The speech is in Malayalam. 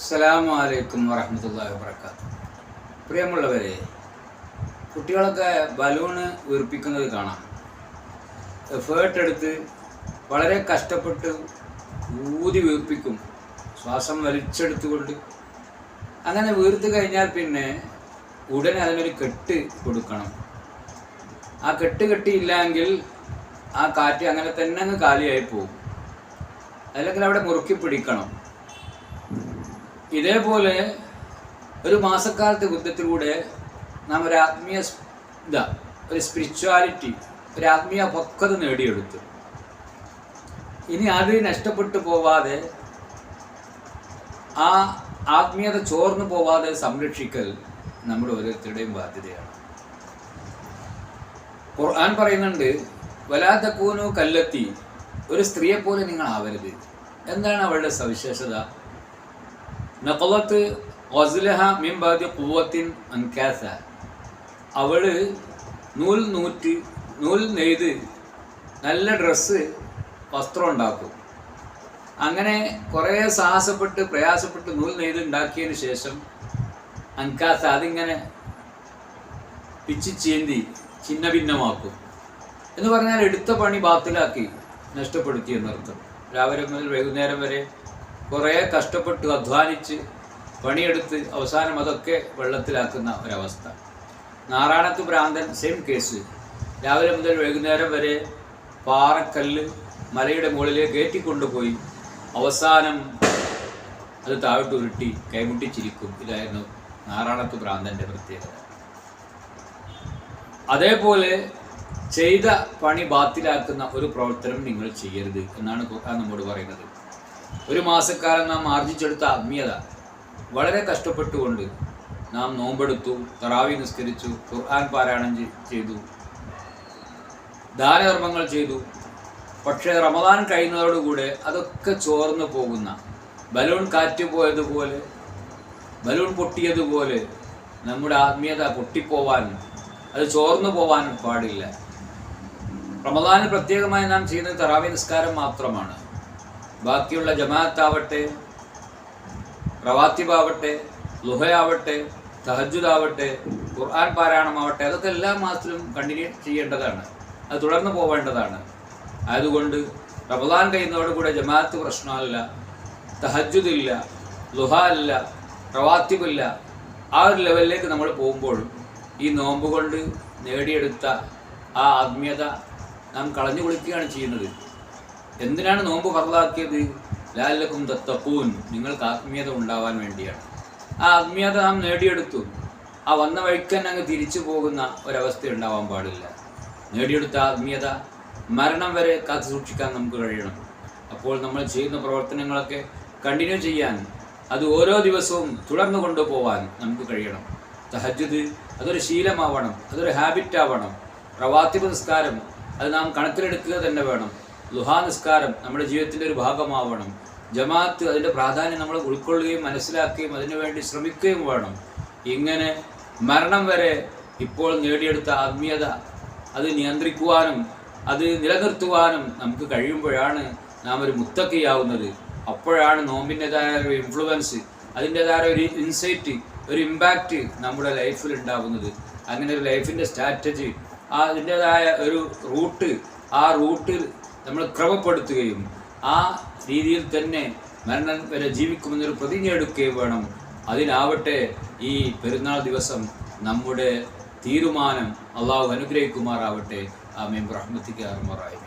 അസ്സലാമു അലൈക്കും വറഹ്മത്തുള്ളാഹി വബറകാതുഹു. പ്രിയമുള്ളവരെ, കുട്ടികളൊക്കെ ബലൂണ് വീർപ്പിക്കുന്നത് കാണാം. എഫേർട്ട് എടുത്ത് വളരെ കഷ്ടപ്പെട്ട് ഊതി വീർപ്പിക്കും, ശ്വാസം വലിച്ചെടുത്തുകൊണ്ട്. അങ്ങനെ വീർത്ത് കഴിഞ്ഞാൽ പിന്നെ ഉടനെ അതിനൊരു കെട്ട് കൊടുക്കണം. ആ കെട്ട് കെട്ടിയില്ലെങ്കിൽ ആ കാറ്റ് അങ്ങനെ തന്നെ അങ്ങ് കാലിയായി പോകും. അല്ലെങ്കിൽ അവിടെ മുറുക്കി പിടിക്കണം. ഇതേപോലെ ഒരു മാസക്കാലത്തെ യുദ്ധത്തിലൂടെ നാം ഒരു ആത്മീയ ഒരു സ്പിരിച്വാലിറ്റി, ഒരു ആത്മീയ പക്വത നേടിയെടുത്തു. ഇനി അത് നഷ്ടപ്പെട്ടു പോവാതെ, ആ ആത്മീയത ചോർന്നു പോവാതെ സംരക്ഷിക്കൽ നമ്മുടെ ഓരോരുത്തരുടെയും ബാധ്യതയാണ്. ഖുർആൻ പറയുന്നുണ്ട്, വലാ തകൂനു കല്ലത്തി, ഒരു സ്ത്രീയെ പോലെ നിങ്ങൾ ആവരുത്. എന്താണ് അവളുടെ സവിശേഷത? നഖലത്ത് ഗസ്ലഹ മിൻ ബഅദി ഖുവ്വത്തിൻ അൻകാസ, അവള് നൂൽ നെയ്ത് നല്ല ഡ്രസ്സ്, വസ്ത്രം ഉണ്ടാക്കും. അങ്ങനെ കുറേ സാഹസപ്പെട്ട് പ്രയാസപ്പെട്ട് നൂൽ നെയ്ത് ഉണ്ടാക്കിയതിന് ശേഷം അൻകാസ, അതിങ്ങനെ പിച്ചി ചീന്തി ഛിന്ന ഭിന്നമാക്കും. എന്ന് പറഞ്ഞാൽ എടുത്ത പണി ബാത്തിലാക്കി, നഷ്ടപ്പെടുത്തി എന്നർത്ഥം. രാവിലെ മുതൽ വൈകുന്നേരം വരെ കുറേ കഷ്ടപ്പെട്ട് അധ്വാനിച്ച് പണിയെടുത്ത് അവസാനം അതൊക്കെ വെള്ളത്തിലാക്കുന്ന ഒരവസ്ഥ. നാറാണത്ത് ഭ്രാന്തൻ സെയിം കേസ്. രാവിലെ മുതൽ വൈകുന്നേരം വരെ പാറക്കല്ല് മലയുടെ മുകളിലേക്ക് കയറ്റിക്കൊണ്ടുപോയി അവസാനം അത് താഴോട്ട് ഉരുട്ടി കൈമുട്ടിച്ചിരിക്കും. ഇതായിരുന്നു നാറാണത്ത് ഭ്രാന്തൻ്റെ പ്രത്യേകത. അതേപോലെ ചെയ്ത പണി ബാത്തിലാക്കുന്ന ഒരു പ്രവർത്തനം നിങ്ങൾ ചെയ്യരുത് എന്നാണ് ഖുർആൻ നമ്മോട് പറയുന്നത്. ഒരു മാസക്കാലം നാം ആർജിച്ചെടുത്ത ആത്മീയത വളരെ കഷ്ടപ്പെട്ടുകൊണ്ട് നാം നോമ്പെടുത്തു, തറാവി നിസ്കരിച്ചു, ഖുർആൻ പാരായണം ചെയ്തു, ദാനധർമ്മങ്ങൾ ചെയ്തു. പക്ഷേ റമദാൻ കഴിയുന്നതോടുകൂടെ അതൊക്കെ ചോർന്നു പോകുന്ന, ബലൂൺ കാറ്റ് പോയതുപോലെ, ബലൂൺ പൊട്ടിയതുപോലെ നമ്മുടെ ആത്മീയത പൊട്ടിപ്പോവാനും അത് ചോർന്നു പോവാനും പാടില്ല. റമദാനിൽ പ്രത്യേകമായി നാം ചെയ്യുന്നത് തറാവി നിസ്കാരം മാത്രമാണ്. ബാക്കിയുള്ള ജമാഅത്താവട്ടെ, റവാത്തിബാവട്ടെ, ളുഹയാവട്ടെ, തഹജ്ജുദാവട്ടെ, ഖുർആൻ പാരായണമാവട്ടെ, അതൊക്കെ എല്ലാ മാസത്തിലും കണ്ടിന്യൂ ചെയ്യേണ്ടതാണ്. അത് തുടർന്ന് പോവേണ്ടതാണ്. അതുകൊണ്ട് റമദാൻ കഴിയുന്നതോടുകൂടെ ജമാഅത്ത് പ്രശ്നമല്ല, തഹജ്ജുദില്ല, ളുഹ ഇല്ല, റവാത്തിബില്ല. ആ ഒരു ലെവലിലേക്ക് നമ്മൾ പോകുമ്പോഴും ഈ നോമ്പ് കൊണ്ട് നേടിയെടുത്ത ആ ആത്മീയത നാം കളഞ്ഞു കുളിക്കുകയാണ് ചെയ്യുന്നത്. എന്തിനാണ് നോമ്പ് ഫർളാക്കിയത്? ലഅല്ലക്കും തത്തഖൂൻ, നിങ്ങൾക്ക് ആത്മീയത ഉണ്ടാവാൻ വേണ്ടിയാണ്. ആ ആത്മീയത നാം നേടിയെടുത്തു. ആ വന്ന വഴിക്ക് തന്നെ അങ്ങ് തിരിച്ചു പോകുന്ന ഒരവസ്ഥ ഉണ്ടാവാൻ പാടില്ല. നേടിയെടുത്ത ആത്മീയത മരണം വരെ കാത്തു സൂക്ഷിക്കാൻ നമുക്ക് കഴിയണം. അപ്പോൾ നമ്മൾ ചെയ്യുന്ന പ്രവർത്തനങ്ങളൊക്കെ കണ്ടിന്യൂ ചെയ്യാൻ, അത് ഓരോ ദിവസവും തുടർന്നു കൊണ്ടുപോകാൻ നമുക്ക് കഴിയണം. തഹജ്ജുദ് അതൊരു ശീലമാവണം, അതൊരു ഹാബിറ്റാവണം. റവാത്തിബ് നിസ്കാരം അത് നാം കണക്കിലെടുക്കുക തന്നെ വേണം. ളുഹാ നിസ്കാരം നമ്മുടെ ജീവിതത്തിൻ്റെ ഒരു ഭാഗമാവണം. ജമാഅത്ത് അതിൻ്റെ പ്രാധാന്യം നമ്മൾ ഉൾക്കൊള്ളുകയും മനസ്സിലാക്കുകയും അതിനുവേണ്ടി ശ്രമിക്കുകയും വേണം. ഇങ്ങനെ മരണം വരെ ഇപ്പോൾ നേടിയെടുത്ത ആത്മീയത അത് നിയന്ത്രിക്കുവാനും അത് നിലനിർത്തുവാനും നമുക്ക് കഴിയുമ്പോഴാണ് നാം ഒരു മുത്തക്കിയാവുന്നത്. അപ്പോഴാണ് നോമ്പിൻ്റെതായ ഒരു ഇൻഫ്ലുവൻസ്, അതിൻ്റെതായ ഒരു ഇൻസൈറ്റ്, ഒരു ഇമ്പാക്റ്റ് നമ്മുടെ ലൈഫിൽ ഉണ്ടാകുന്നത്. അങ്ങനെ ഒരു ലൈഫിൻ്റെ സ്ട്രാറ്റജി, അതിൻ്റെതായ ഒരു റൂട്ട്, ആ റൂട്ടിൽ നമ്മൾ ക്രമപ്പെടുത്തുകയും ആ രീതിയിൽ തന്നെ മരണം വരെ ജീവിക്കുമെന്നൊരു പ്രതിജ്ഞ എടുക്കുകയും വേണം. അതിനാവട്ടെ ഈ പെരുന്നാൾ ദിവസം നമ്മുടെ തീരുമാനം. അള്ളാഹു അനുഗ്രഹിക്കുമാറാവട്ടെ. ആമീൻ. റഹ്മത്തിക അർഹമറായി.